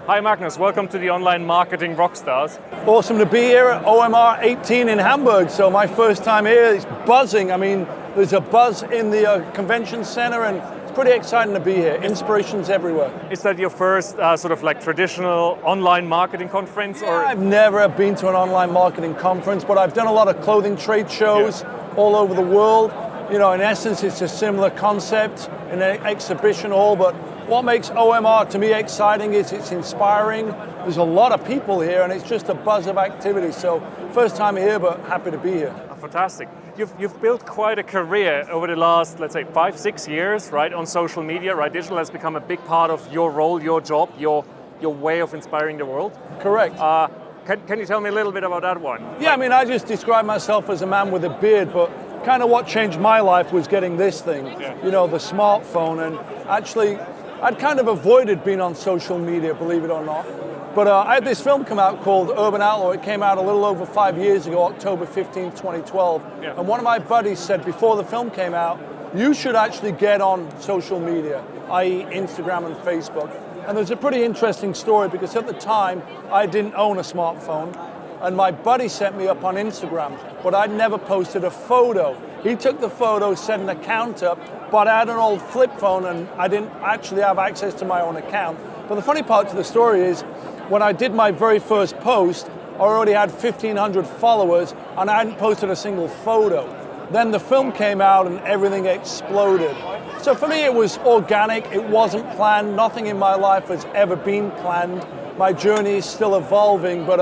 Hi Magnus, welcome to the Online Marketing Rockstars. Awesome to be here at OMR17 in Hamburg. So my first time here, it's buzzing. I mean, there's a buzz in the convention center and it's pretty exciting to be here. Inspirations everywhere. Is that your first sort of like traditional online marketing conference? Yeah, I've never been to an online marketing conference, but I've done a lot of clothing trade shows all over the world. You know, in essence, it's a similar concept in an exhibition hall, but what makes OMR to me exciting is it's inspiring. There's a lot of people here and it's just a buzz of activity. So first time here, but happy to be here. Fantastic. You've built quite a career over the last, let's say, 5-6 years, right, on social media, right? Digital has become a big part of your role, your job, your way of inspiring the world. Correct. Can you tell me a little bit about that one? Yeah, I mean, I just describe myself as a man with a beard, but kind of what changed my life was getting this thing, you know, the smartphone. And actually, I'd kind of avoided being on social media, believe it or not. But I had this film come out called Urban Outlaw. It came out a little over 5 years ago, October 15, 2012. Yeah. And one of my buddies said before the film came out, you should actually get on social media, i.e. Instagram and Facebook. And there's a pretty interesting story because at the time, I didn't own a smartphone. And my buddy set me up on Instagram, but I'd never posted a photo. He took the photo, set an account up, but I had an old flip phone and I didn't actually have access to my own account. But the funny part to the story is, when I did my very first post, I already had 1,500 followers and I hadn't posted a single photo. Then the film came out and everything exploded. So for me it was organic, it wasn't planned, nothing in my life has ever been planned. My journey is still evolving, but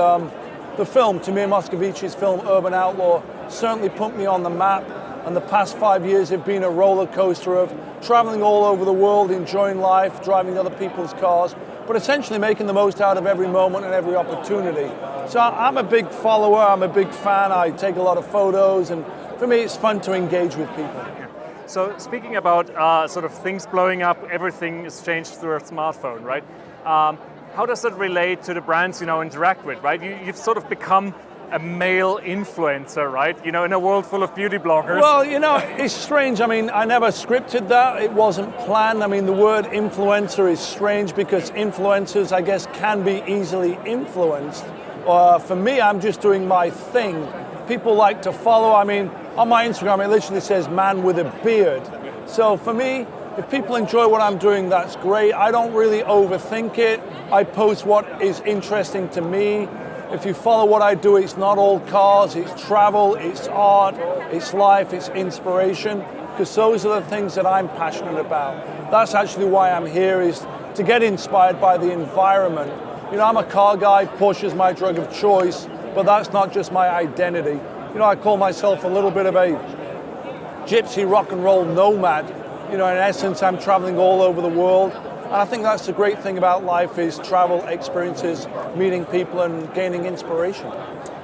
the film, Tamir Moscovici's film Urban Outlaw, certainly put me on the map. And the past 5 years have been a roller coaster of traveling all over the world, enjoying life, driving other people's cars, but essentially making the most out of every moment and every opportunity. So I'm a big follower, I'm a big fan, I take a lot of photos, and for me it's fun to engage with people. So speaking about sort of things blowing up, everything is changed through a smartphone, right? How does that relate to the brands you now interact with, right? You've sort of become a male influencer, right? You know, in a world full of beauty bloggers. Well, you know, it's strange. I mean, I never scripted that. It wasn't planned. I mean, the word influencer is strange because influencers, I guess, can be easily influenced. For me, I'm just doing my thing. People like to follow. I mean, on my Instagram, it literally says man with a beard. So for me, if people enjoy what I'm doing, that's great. I don't really overthink it. I post what is interesting to me. If you follow what I do, it's not all cars, it's travel, it's art, it's life, it's inspiration, because those are the things that I'm passionate about. That's actually why I'm here, is to get inspired by the environment. You know, I'm a car guy, Porsche's my drug of choice, but that's not just my identity. You know, I call myself a little bit of a gypsy rock and roll nomad. You know, in essence, I'm traveling all over the world. And I think that's the great thing about life is travel, experiences, meeting people and gaining inspiration.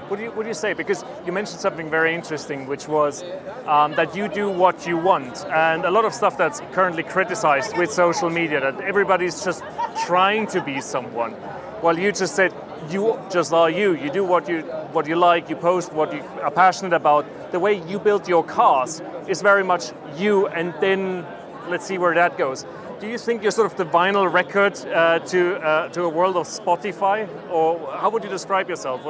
What do you say? Because you mentioned something very interesting, which was that you do what you want. And a lot of stuff that's currently criticized with social media, that everybody's just trying to be someone. Well, you just said, you just are you. You do what you like, you post what you are passionate about. The way you build your cars is very much you, and then let's see where that goes. Do you think you're sort of the vinyl record to a world of Spotify, or how would you describe yourself?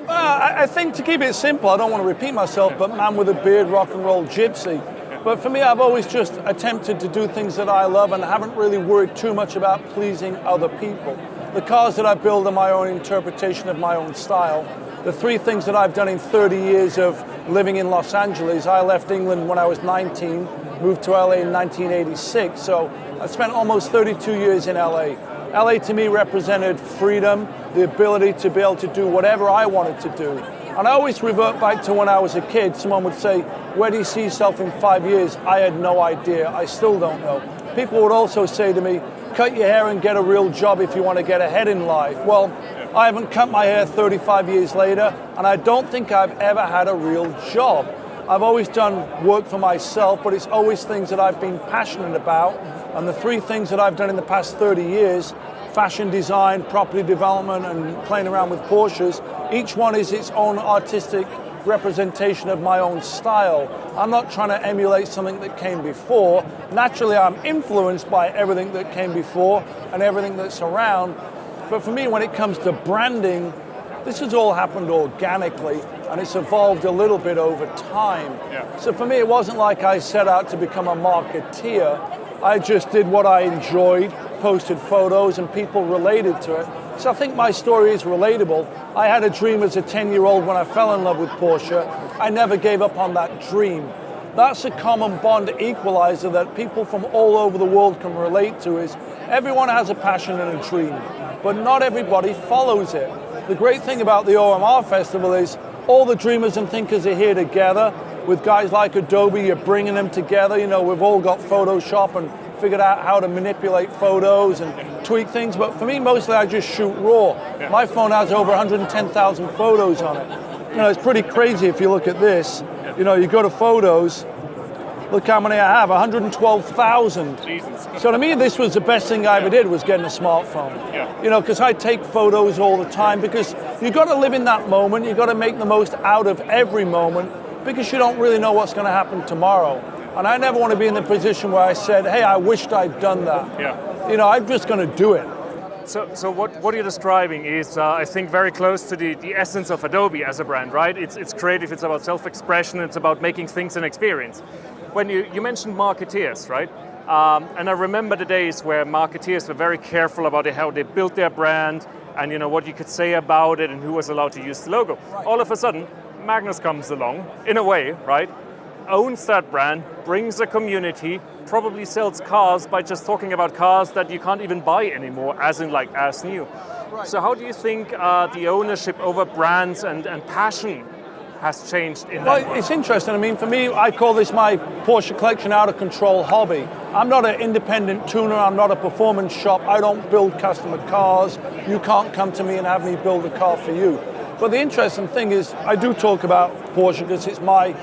I think to keep it simple, I don't want to repeat myself, but man with a beard, rock and roll gypsy. But for me, I've always just attempted to do things that I love and haven't really worried too much about pleasing other people. The cars that I build are my own interpretation of my own style. The three things that I've done in 30 years of living in Los Angeles, I left England when I was 19, moved to LA in 1986, so I spent almost 32 years in LA. LA to me represented freedom, the ability to be able to do whatever I wanted to do. And I always revert back to when I was a kid. Someone would say, where do you see yourself in 5 years? I had no idea. I still don't know. People would also say to me, cut your hair and get a real job if you want to get ahead in life. Well, I haven't cut my hair 35 years later, and I don't think I've ever had a real job. I've always done work for myself, but it's always things that I've been passionate about. And the three things that I've done in the past 30 years, fashion design, property development, and playing around with Porsches, each one is its own artistic representation of my own style. I'm not trying to emulate something that came before. Naturally, I'm influenced by everything that came before and everything that's around. But for me, when it comes to branding, this has all happened organically, and it's evolved a little bit over time. Yeah. So for me, it wasn't like I set out to become a marketeer. I just did what I enjoyed, posted photos, and people related to it. So I think my story is relatable. I had a dream as a 10-year-old when I fell in love with Porsche. I never gave up on that dream. That's a common bond equalizer that people from all over the world can relate to, is everyone has a passion and a dream, but not everybody follows it. The great thing about the OMR Festival is all the dreamers and thinkers are here together. With guys like Adobe, you're bringing them together. You know, we've all got Photoshop and figured out how to manipulate photos and tweak things, but for me, mostly I just shoot raw. Yeah. My phone has over 110,000 photos on it. You know, it's pretty crazy if you look at this. You know, you go to photos, look how many I have, 112,000. So to me, this was the best thing I ever did, was getting a smartphone. Yeah. You know, because I take photos all the time, because you've got to live in that moment, you've got to make the most out of every moment, because you don't really know what's going to happen tomorrow. And I never want to be in the position where I said, hey, I wished I'd done that. Yeah. You know, I'm just going to do it. So what you're describing is, I think, very close to the essence of Adobe as a brand, right? It's creative, it's about self-expression, it's about making things an experience. When you mentioned marketeers, right? And I remember the days where marketeers were very careful about how they built their brand and, you know, what you could say about it and who was allowed to use the logo. Right. All of a sudden, Magnus comes along, in a way, right? Owns that brand, brings a community, probably sells cars by just talking about cars that you can't even buy anymore, as in like as new. Right. So how do you think the ownership over brands and passion has changed in that? Well, it's interesting. I mean, for me, I call this my Porsche collection out of control hobby. I'm not an independent tuner, I'm not a performance shop, I don't build customer cars. You can't come to me and have me build a car for you. But the interesting thing is, I do talk about Porsche because it's my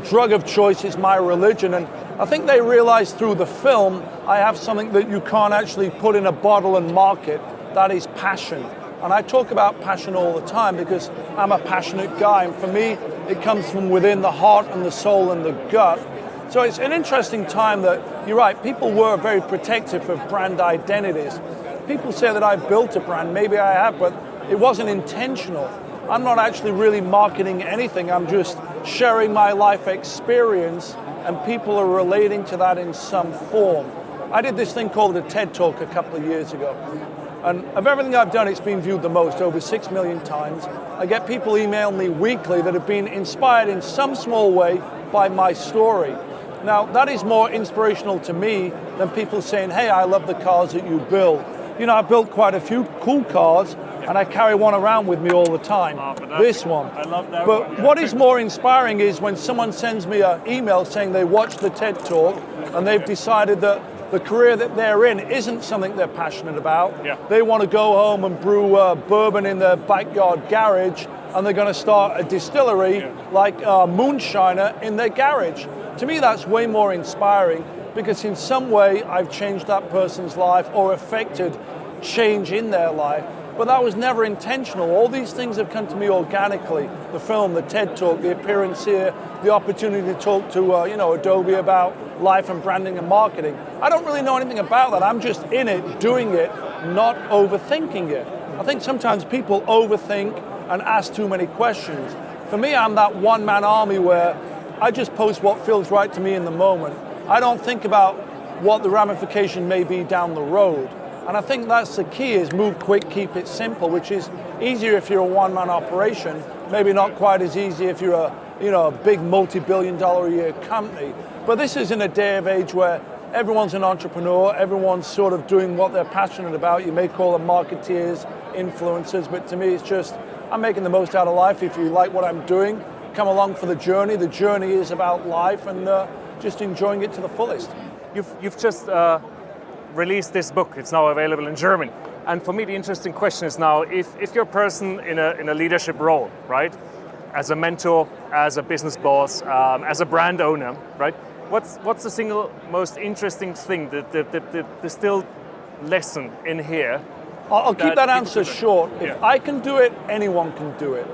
drug of choice, it's my religion, and I think they realized through the film I have something that you can't actually put in a bottle and market, that is passion. And I talk about passion all the time because I'm a passionate guy, and for me it comes from within the heart and the soul and the gut. So it's an interesting time that, you're right, people were very protective of brand identities. People say that I built a brand, maybe I have, but it wasn't intentional. I'm not actually really marketing anything, I'm just sharing my life experience, and people are relating to that in some form. I did this thing called a TED Talk a couple of years ago, and of everything I've done, it's been viewed the most, over 6 million times. I get people email me weekly that have been inspired in some small way by my story. Now, that is more inspirational to me than people saying, hey, I love the cars that you build. You know, I built quite a few cool cars, and I carry one around with me all the time. This one. I love that but one. Yeah. What is more inspiring is when someone sends me an email saying they watched the TED Talk and they've decided that the career that they're in isn't something they're passionate about. Yeah. They want to go home and brew bourbon in their backyard garage, and they're going to start a distillery like Moonshiner in their garage. To me, that's way more inspiring, because in some way I've changed that person's life or affected change in their life. But that was never intentional. All these things have come to me organically. The film, the TED Talk, the appearance here, the opportunity to talk to Adobe about life and branding and marketing. I don't really know anything about that. I'm just in it, doing it, not overthinking it. I think sometimes people overthink and ask too many questions. For me, I'm that one-man army where I just post what feels right to me in the moment. I don't think about what the ramification may be down the road. And I think that's the key, is move quick, keep it simple, which is easier if you're a one-man operation, maybe not quite as easy if you're a big multi-billion-dollar-a-year company. But this is in a day of age where everyone's an entrepreneur, everyone's sort of doing what they're passionate about. You may call them marketeers, influencers, but to me it's just, I'm making the most out of life. If you like what I'm doing, come along for the journey. The journey is about life, and just enjoying it to the fullest. You've just released this book. It's now available in German. And for me, the interesting question is now, if you're a person in a leadership role, right? As a mentor, as a business boss, as a brand owner, right? What's the single most interesting thing, the distilled lesson in here? I'll keep that answer short. If Yeah. I can do it, anyone can do it.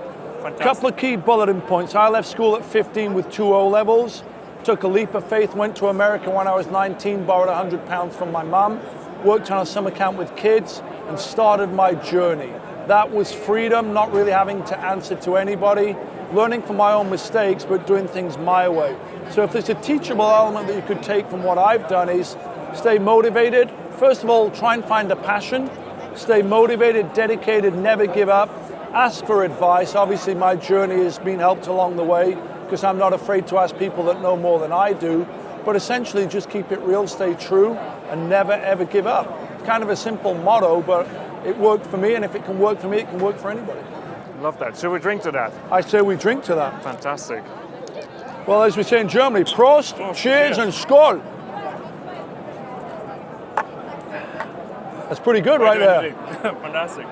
Fantastic. Couple of key bulletin points. I left school at 15 with 2 O levels. Took a leap of faith, went to America when I was 19, borrowed £100 from my mum, worked on a summer camp with kids, and started my journey. That was freedom, not really having to answer to anybody, learning from my own mistakes, but doing things my way. So if there's a teachable element that you could take from what I've done is stay motivated. First of all, try and find a passion. Stay motivated, dedicated, never give up. Ask for advice. Obviously, my journey has been helped along the way because I'm not afraid to ask people that know more than I do. But essentially, just keep it real, stay true, and never, ever give up. It's kind of a simple motto, but it worked for me, and if it can work for me, it can work for anybody. Love that. Should we drink to that? I say we drink to that. Fantastic. Well, as we say in Germany, Prost, cheers, and Skål. That's pretty good right there. Fantastic.